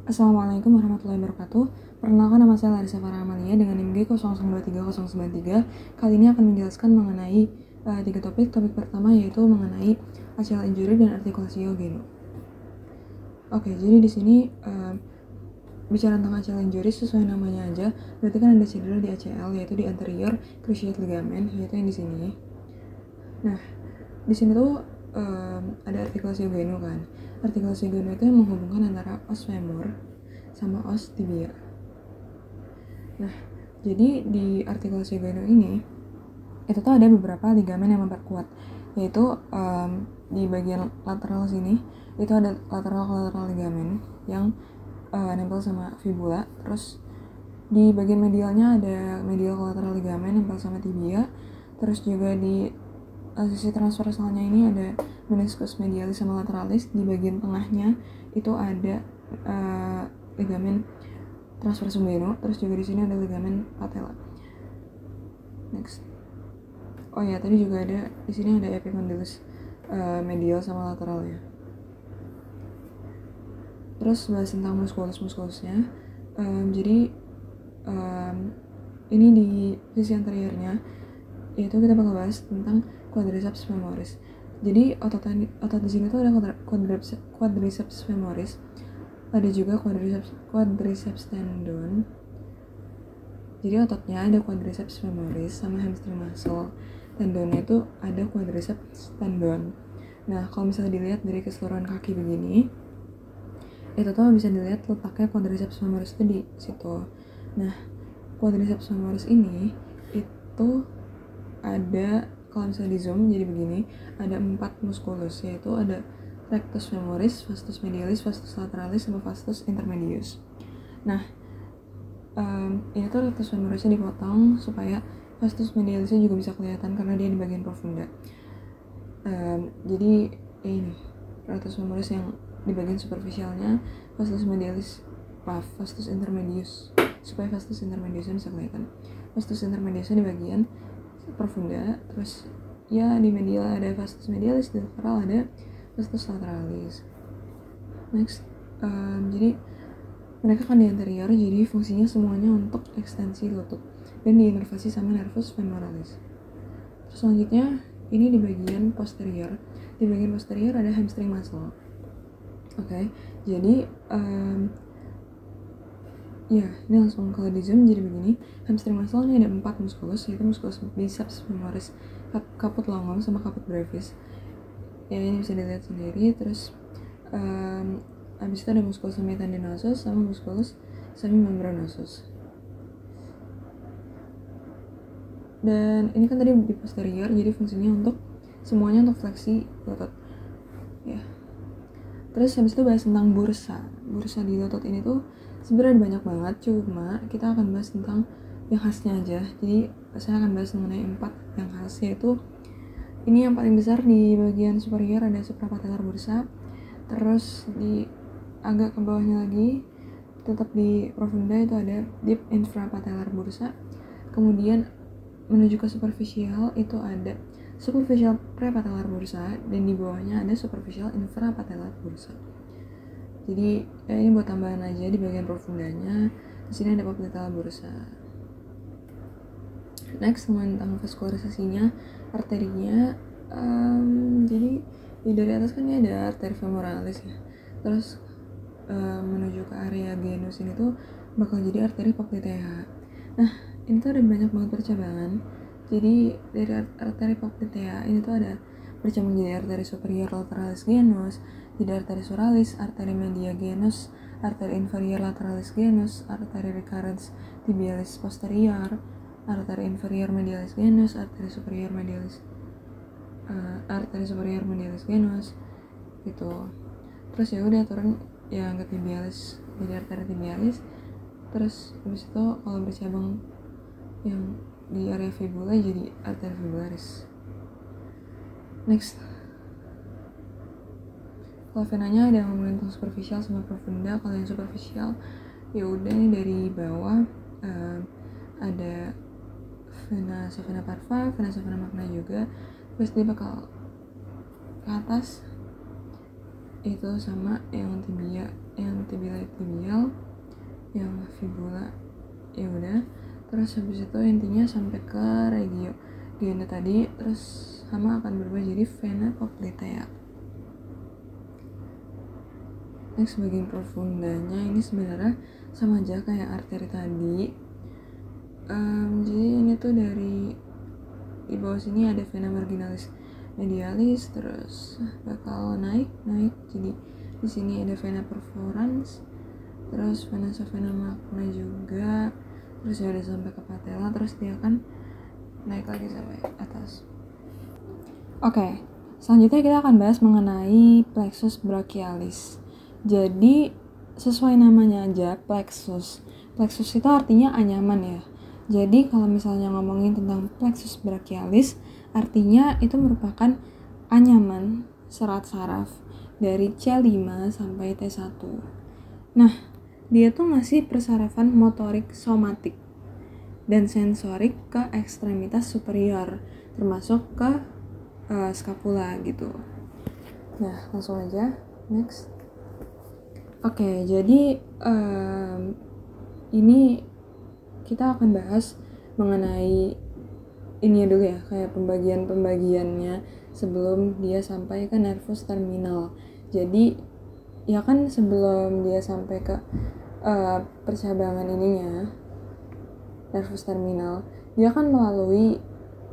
Assalamualaikum warahmatullahi wabarakatuh. Perkenalkan, nama saya Larissa Farah Amalia dengan NIM G00230093. Kali ini akan menjelaskan mengenai tiga topik. Topik pertama yaitu mengenai ACL injury dan artikulasi Yogeno. Oke, jadi di sini bicara tentang ACL injury sesuai namanya aja, berarti kan ada cedera di ACL yaitu di anterior cruciate ligament, yaitu yang di sini. Nah, di sini tuh ada artikulasi Yogeno kan. Artikulasi Yogeno itu yang menghubungkan antara os femur sama os tibia. Nah, jadi di artikulasi Yogeno ini itu tuh ada beberapa ligamen yang memperkuat, yaitu di bagian lateral sini itu ada lateral ligamen yang nempel sama fibula. Terus di bagian medialnya ada medial collateral ligamen nempel sama tibia. Terus juga di sisi transversalnya ini ada meniscus medialis sama lateralis. Di bagian tengahnya itu ada ligamen transversus veno. Terus juga di sini ada ligamen patella. Next. Oh ya, tadi juga ada di sini ada epicondylus medial sama lateralnya. Terus bahas tentang muskulus-muskulusnya. Jadi ini di sisi anteriornya yaitu kita bakal bahas tentang quadriceps femoris. Jadi otot di sini tuh ada quadriceps femoris, ada juga quadriceps tendon. Jadi ototnya ada quadriceps femoris sama hamstring muscle. Tendonnya itu ada quadriceps tendon. Nah, kalau misalnya dilihat dari keseluruhan kaki begini, itu tuh bisa dilihat letaknya quadriceps femoris itu di situ. Nah, quadriceps femoris ini itu ada, kalau misalnya di zoom jadi begini, ada 4 muskulus, yaitu ada rectus femoris, vastus medialis, vastus lateralis, sama vastus intermedius. Nah, ini tuh rectus femorisnya dipotong supaya vastus medialisnya juga bisa kelihatan karena dia di bagian profunda. Jadi ini rectus femoris yang di bagian superficialnya, vastus medialis, vastus intermedius, supaya vastus intermediusnya bisa kelihatan. Vastus intermediusnya di bagian profunda. Terus ya di medial ada vastus medialis, di lateral ada vastus lateralis. Next, jadi mereka kan di anterior, jadi fungsinya semuanya untuk ekstensi lutut dan diinervasi sama nervus femoralis. Terus selanjutnya ini di bagian posterior. Di bagian posterior ada hamstring muscle. Oke, jadi ya ini langsung kalau di zoom jadi begini. Hamstring muscle ini ada 4 muskulus, yaitu muskulus biceps femoris, caput longum, sama caput brevis. Ya ini bisa dilihat sendiri. Terus habis itu ada musculus semitendinosus sama musculus semimembranosus. Dan ini kan tadi di posterior, jadi fungsinya untuk semuanya untuk fleksi lutut. Ya. Terus habis itu bahas tentang bursa. Bursa di lutut ini tuh sebenarnya banyak banget, cuma kita akan bahas tentang yang khasnya aja. Jadi saya akan bahas mengenai 4 yang khas, yaitu ini yang paling besar di bagian superior ada suprapatellar bursa. Terus di agak ke bawahnya lagi, tetap di profunda itu ada deep infrapatellar bursa. Kemudian menuju ke superficial itu ada superficial prepatellar bursa, dan di bawahnya ada superficial infrapatellar bursa. Jadi ini buat tambahan aja di bagian profundanya. Di sini ada popliteal bursa. Next, tentang vaskularisasinya, arterinya. Jadi dari atas kan ini ada arteri femoralis ya. Terus menuju ke area genus ini tuh bakal jadi arteri poplitea. Nah, ini tuh ada banyak banget percabangan. Jadi dari arteri poplitea ini tuh ada bercabang jadi arteri superior lateralis genus, jadi arteri suralis, arteri media genus, arteri inferior lateralis genus, arteri recurrens tibialis posterior, arteri inferior medialis genus, arteri superior medialis genus gitu. Terus ya udah turun yang ke tibialis, jadi arteri tibialis. Terus habis itu kalau bercabang yang di area fibula jadi arteri fibularis. Next, kalau venanya ada yang ngomongin tentang superficial sama profunda. Kalau yang superficial ya udah nih dari bawah ada vena savena parva, vena savena magna juga. Terus dia bakal ke atas itu sama yang tibial fibula, ya udah. Terus habis itu intinya sampai ke regio gena tadi, terus sama akan berubah jadi vena poplitea. Next, bagian profundanya ini sebenarnya sama aja kayak arteri tadi. Jadi ini tuh dari di bawah sini ada vena marginalis medialis, terus bakal naik. Jadi di sini ada vena perforans, terus vena savena magna juga, terus ya udah sampai ke patella, terus dia akan naik lagi sampai atas. Oke, selanjutnya kita akan bahas mengenai plexus brachialis. Jadi sesuai namanya aja, plexus itu artinya anyaman ya. Jadi kalau misalnya ngomongin tentang plexus brachialis, artinya itu merupakan anyaman serat saraf dari C5 sampai T1. Nah, dia tuh ngasih persarafan motorik somatik dan sensorik ke ekstremitas superior, termasuk ke skapula gitu. Nah, langsung aja, next. Oke, jadi ini kita akan bahas mengenai ini dulu ya, kayak pembagiannya sebelum dia sampai ke nervus terminal. Jadi ya kan sebelum dia sampai ke percabangan ininya, nervus terminal, dia kan melalui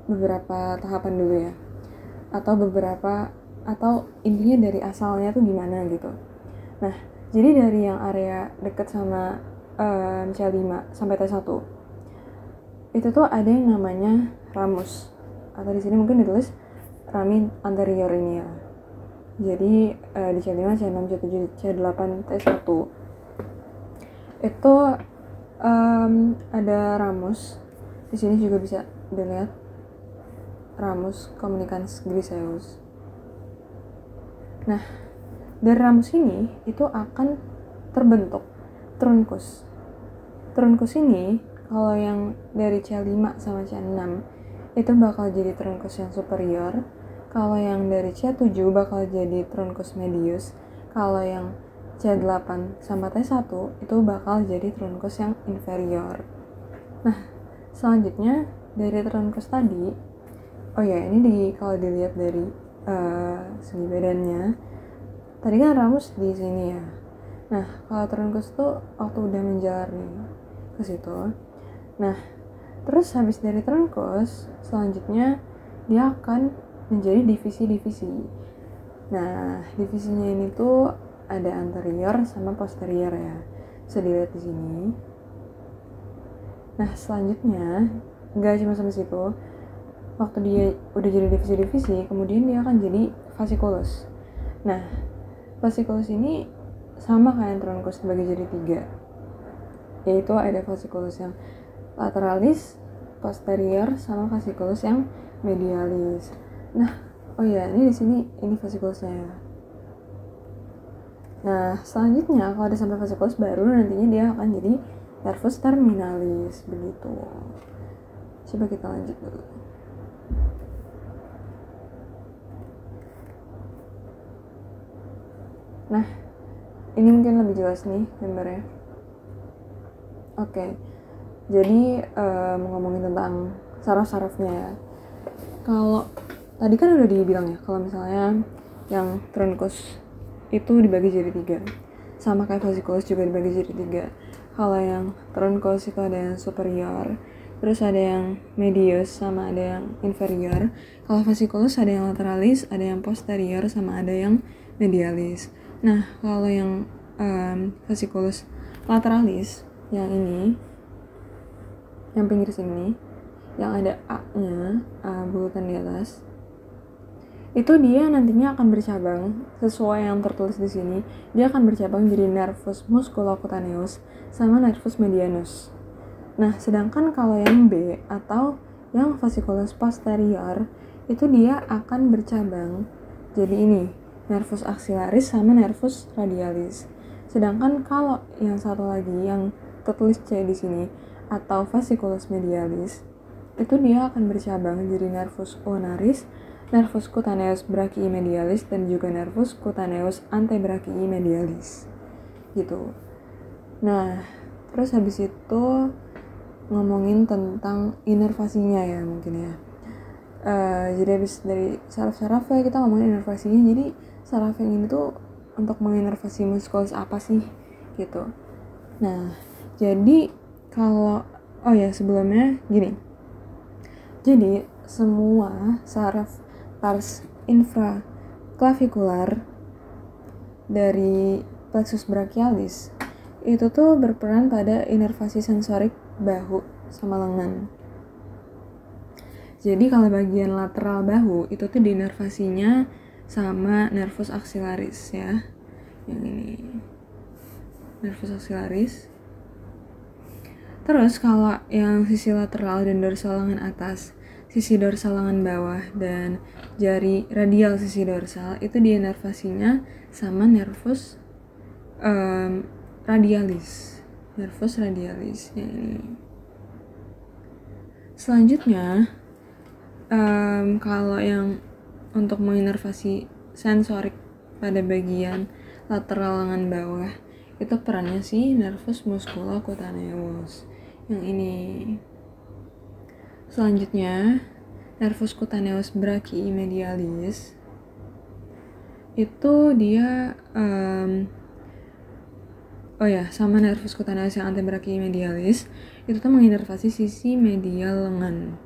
beberapa tahapan dulu ya, atau intinya dari asalnya tuh gimana gitu. Nah, jadi dari yang area deket sama C5 sampai T1 itu tuh ada yang namanya ramus, atau di sini mungkin ditulis rami anterior ini ya. Jadi di C5, C6, C7, C8, T1 itu ada ramus. Di sini juga bisa dilihat ramus communicans griseus. Nah, dari ramus ini itu akan terbentuk trunkus. Trunkus ini kalau yang dari C5 sama C6 itu bakal jadi trunkus yang superior. Kalau yang dari C7 bakal jadi trunkus medius. Kalau yang C8 sama T1 itu bakal jadi trunkus yang inferior. Nah, selanjutnya dari trunkus tadi, oh ya, ini kalau dilihat dari segi badannya, tadi kan ramus di sini ya. Nah, kalau trunkus tuh waktu udah menjalar nih ke situ. Nah, terus habis dari trunkus, selanjutnya dia akan menjadi divisi-divisi. Nah, divisinya ini tuh ada anterior sama posterior ya. Bisa dilihat di sini. Nah, selanjutnya nggak cuma sampai situ. Waktu dia udah jadi divisi-divisi, kemudian dia akan jadi fasciculus. Nah, fasciculus ini sama kayak trunkus dibagi jadi 3, yaitu ada fasciculus yang lateralis, posterior, sama fasciculus yang medialis. Nah, oh ya, ini di sini ini fasciculusnya. Nah, selanjutnya kalau ada sampai fasciculus baru nantinya dia akan jadi nervus terminalis begitu. Coba kita lanjut dulu. Nah, ini mungkin lebih jelas nih gambarnya. Oke, jadi ngomongin tentang saraf-sarafnya ya. Kalau tadi kan udah dibilang ya, kalau misalnya yang trunkus itu dibagi jadi 3, sama kayak fasciculus juga dibagi jadi 3. Kalau yang trunkus itu ada yang superior, terus ada yang medius, sama ada yang inferior. Kalau fasciculus ada yang lateralis, ada yang posterior, sama ada yang medialis. Nah, kalau yang fasciculus lateralis, yang ini, yang pinggir sini, yang ada A-nya, A bulutan di atas, itu dia nantinya akan bercabang sesuai yang tertulis di sini. Dia akan bercabang jadi nervus musculocutaneus sama nervus medianus. Nah, sedangkan kalau yang B atau yang fasciculus posterior itu dia akan bercabang jadi ini, nervus axillaris sama nervus radialis. Sedangkan kalau yang satu lagi yang tertulis C di sini atau fasciculus medialis, itu dia akan bercabang jadi nervus ulnaris, nervus cutaneus brachii medialis, dan juga nervus cutaneus antebrachii medialis gitu. Nah, Terus habis itu ngomongin tentang inervasinya ya mungkin ya. Jadi habis dari saraf-saraf ya kita ngomongin inervasinya. Jadi saraf yang ini tuh untuk menginervasi muskulus apa sih gitu. Nah jadi kalau sebelumnya gini. Jadi semua saraf pars infraklavikular dari plexus brachialis itu tuh berperan pada inervasi sensorik bahu sama lengan. Jadi kalau bagian lateral bahu itu tuh diinervasinya sama nervus axillaris ya. Yang ini. Nervus axillaris. Terus kalau yang sisi lateral dan dorsal lengan atas, sisi dorsal lengan bawah dan jari radial sisi dorsal itu diinervasinya sama nervus radialis. Nervus radialis yang ini. Selanjutnya kalau yang untuk menginervasi sensorik pada bagian lateral lengan bawah itu perannya si nervus musculocutaneus yang ini. Selanjutnya nervus cutaneus brachii-medialis itu dia sama nervus cutaneus yang antebrachii-medialis itu tuh menginervasi sisi medial lengan.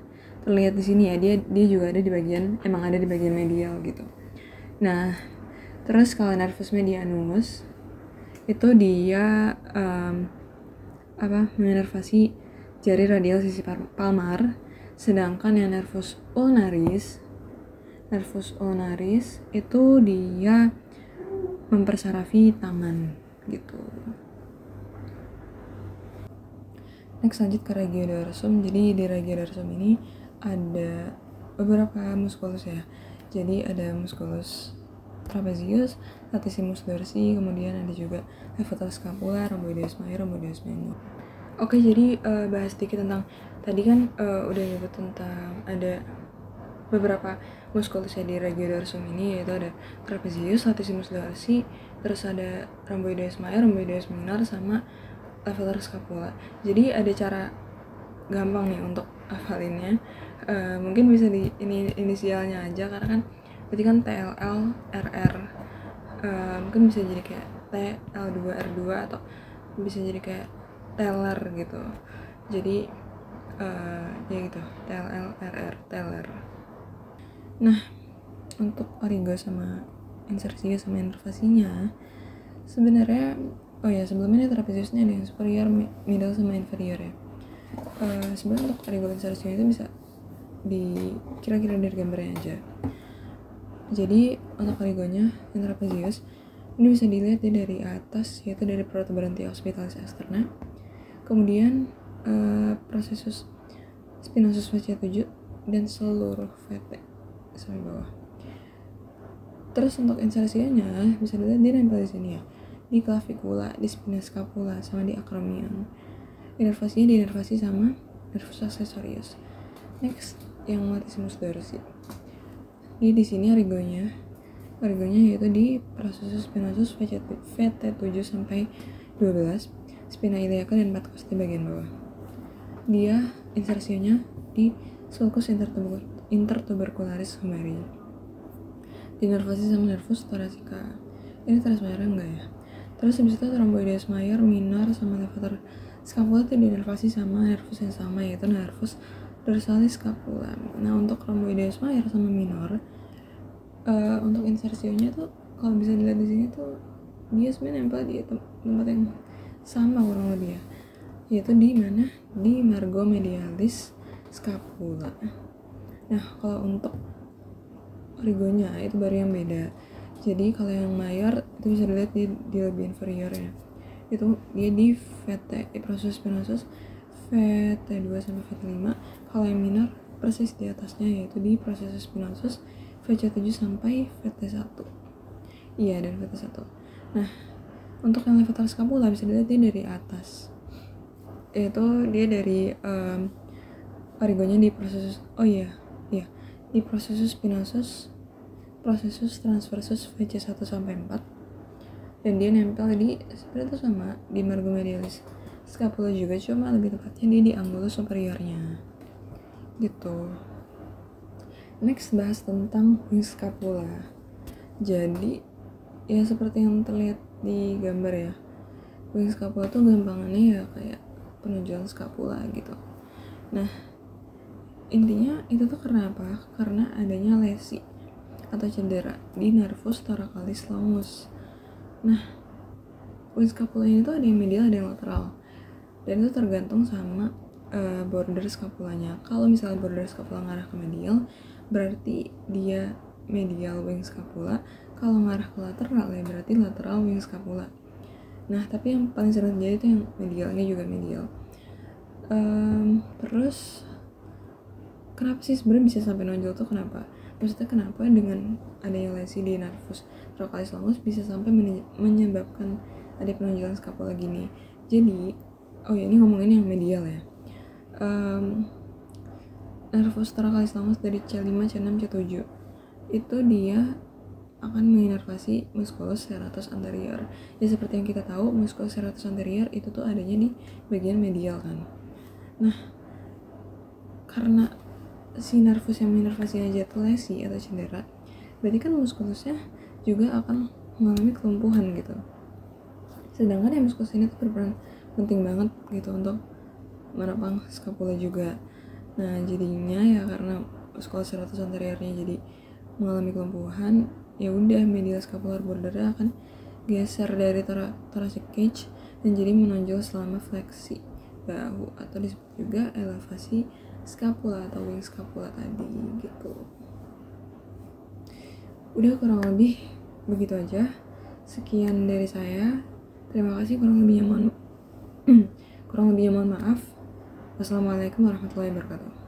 Terlihat di sini ya, dia juga ada di bagian medial gitu. Nah, terus kalau nervus medianus itu dia menginervasi jari radial sisi palmar, sedangkan yang nervus ulnaris itu dia mempersarafi tangan gitu. Next lanjut ke regiodorsum. Jadi di regiodorsum ini ada beberapa muskulus ya. Jadi ada musculus trapezius, latissimus dorsi, kemudian ada juga levator scapula, rhomboideus major, rhomboideus minor. Oke, jadi bahas sedikit tentang tadi kan udah nyebut tentang ada beberapa muskulus ya di regiodorsum ini, yaitu ada trapezius, latissimus dorsi, terus ada rhomboideus major, rhomboideus minor, sama levator scapula. Jadi ada cara gampang nih untuk hafalinnya. Mungkin bisa di ini inisialnya aja karena kan berarti kan TLL, RR. Mungkin bisa jadi kayak TL2, R2 atau bisa jadi kayak Teller gitu. Jadi ya gitu, TLL, RR, Teller. Nah, untuk origo sama insersinya sama inervasinya sebenarnya sebelumnya trapeziusnya ada yang superior, middle sama inferior ya. Sebenarnya untuk origo insersinya itu bisa kira-kira dari gambarnya aja. Jadi untuk origonya yang trapezius ini bisa dilihat dari atas, yaitu dari protuberantia ospitalis externa, kemudian processus spinosus fascia 7 dan seluruh VT sampai bawah. Terus untuk insersianya bisa dilihat dia nempel di sini ya, di clavicula, di spina scapula, sama di acromion. Inervasinya diinervasi sama nervus accessorius. Next yang latissimus dorsi. Di sini origonya yaitu di processus spinosus VT7 sampai 12, spina iliaca dan 4 costa bagian bawah. Dia insersinya di sulcus intertubercularis humeri. Diinervasi sama nervus thoracica. Ini teres major enggak ya? Terus habis itu rhomboideus major, minor, sama levator scapula itu diinervasi sama nervus yang sama, yaitu nervus dorsalis scapula. Nah, untuk rhomboideus major sama minor untuk insersionya tuh kalau bisa dilihat di sini tuh dia sebenarnya nempel di tempat yang sama kurang lebih ya, yaitu di mana, di margo medialis scapula. Nah, kalau untuk origonya itu baru yang beda. Jadi kalau yang mayor itu bisa dilihat di lebih inferior ya, itu dia di VT proses spinosus VT2 sampai VT5. Kalau yang minor persis di atasnya, yaitu di proses spinosus VC7 sampai VT1. Iya, dan VT1. Nah, untuk yang levator scapula bisa dilihat dia dari atas, yaitu dia dari origonya di proses di processus spinosus, processus transversus VC1 sampai 4, dan dia nempel di sebenarnya itu sama di margo medialis scapula juga, cuma lebih tepatnya dia di angulus superiornya gitu. Next, bahas tentang wing scapula. Jadi ya seperti yang terlihat di gambar ya, wing scapula tuh gampangannya ya kayak penunjukan scapula gitu. Nah, intinya itu tuh karena apa? Karena adanya lesi atau cedera di nervus thoracalis longus. Nah, wing scapula ini tuh ada yang medial, ada yang lateral, dan itu tergantung sama border scapulanya. Kalau misalnya border scapula ngarah ke medial, berarti dia medial wing scapula. Kalau ngarah ke lateral ya berarti lateral wing scapula. Nah, tapi yang paling sering terjadi itu yang medialnya juga medial. Terus kenapa sih sebenarnya bisa sampai nonjol tuh? Kenapa? Maksudnya kenapa dengan adanya lesi di nervus thoracalis longus bisa sampai menyebabkan ada penonjolan scapula gini? Jadi, oh ya, ini ngomongin yang medial ya. Nervus thoracalis longus dari C5, C6, C7 itu dia akan menginervasi musculus serratus anterior. Ya seperti yang kita tahu, musculus serratus anterior itu tuh adanya di bagian medial kan. Nah, karena si nervus yang menginervasi aja tuh lesi atau cedera, berarti kan muskulusnya juga akan mengalami kelumpuhan gitu. Sedangkan yang muskulus ini tuh berperan penting banget gitu untuk menopang scapula juga. Nah, jadinya ya karena musculus serratus anteriornya jadi mengalami kelumpuhan, ya udah medial scapular bordernya akan geser dari thoracic cage dan jadi menonjol selama fleksi bahu atau disebut juga elevasi scapula atau wing scapula tadi gitu. Udah kurang lebih begitu aja. Sekian dari saya. Terima kasih, kurang lebihnya mohon maaf. Wassalamualaikum warahmatullahi wabarakatuh.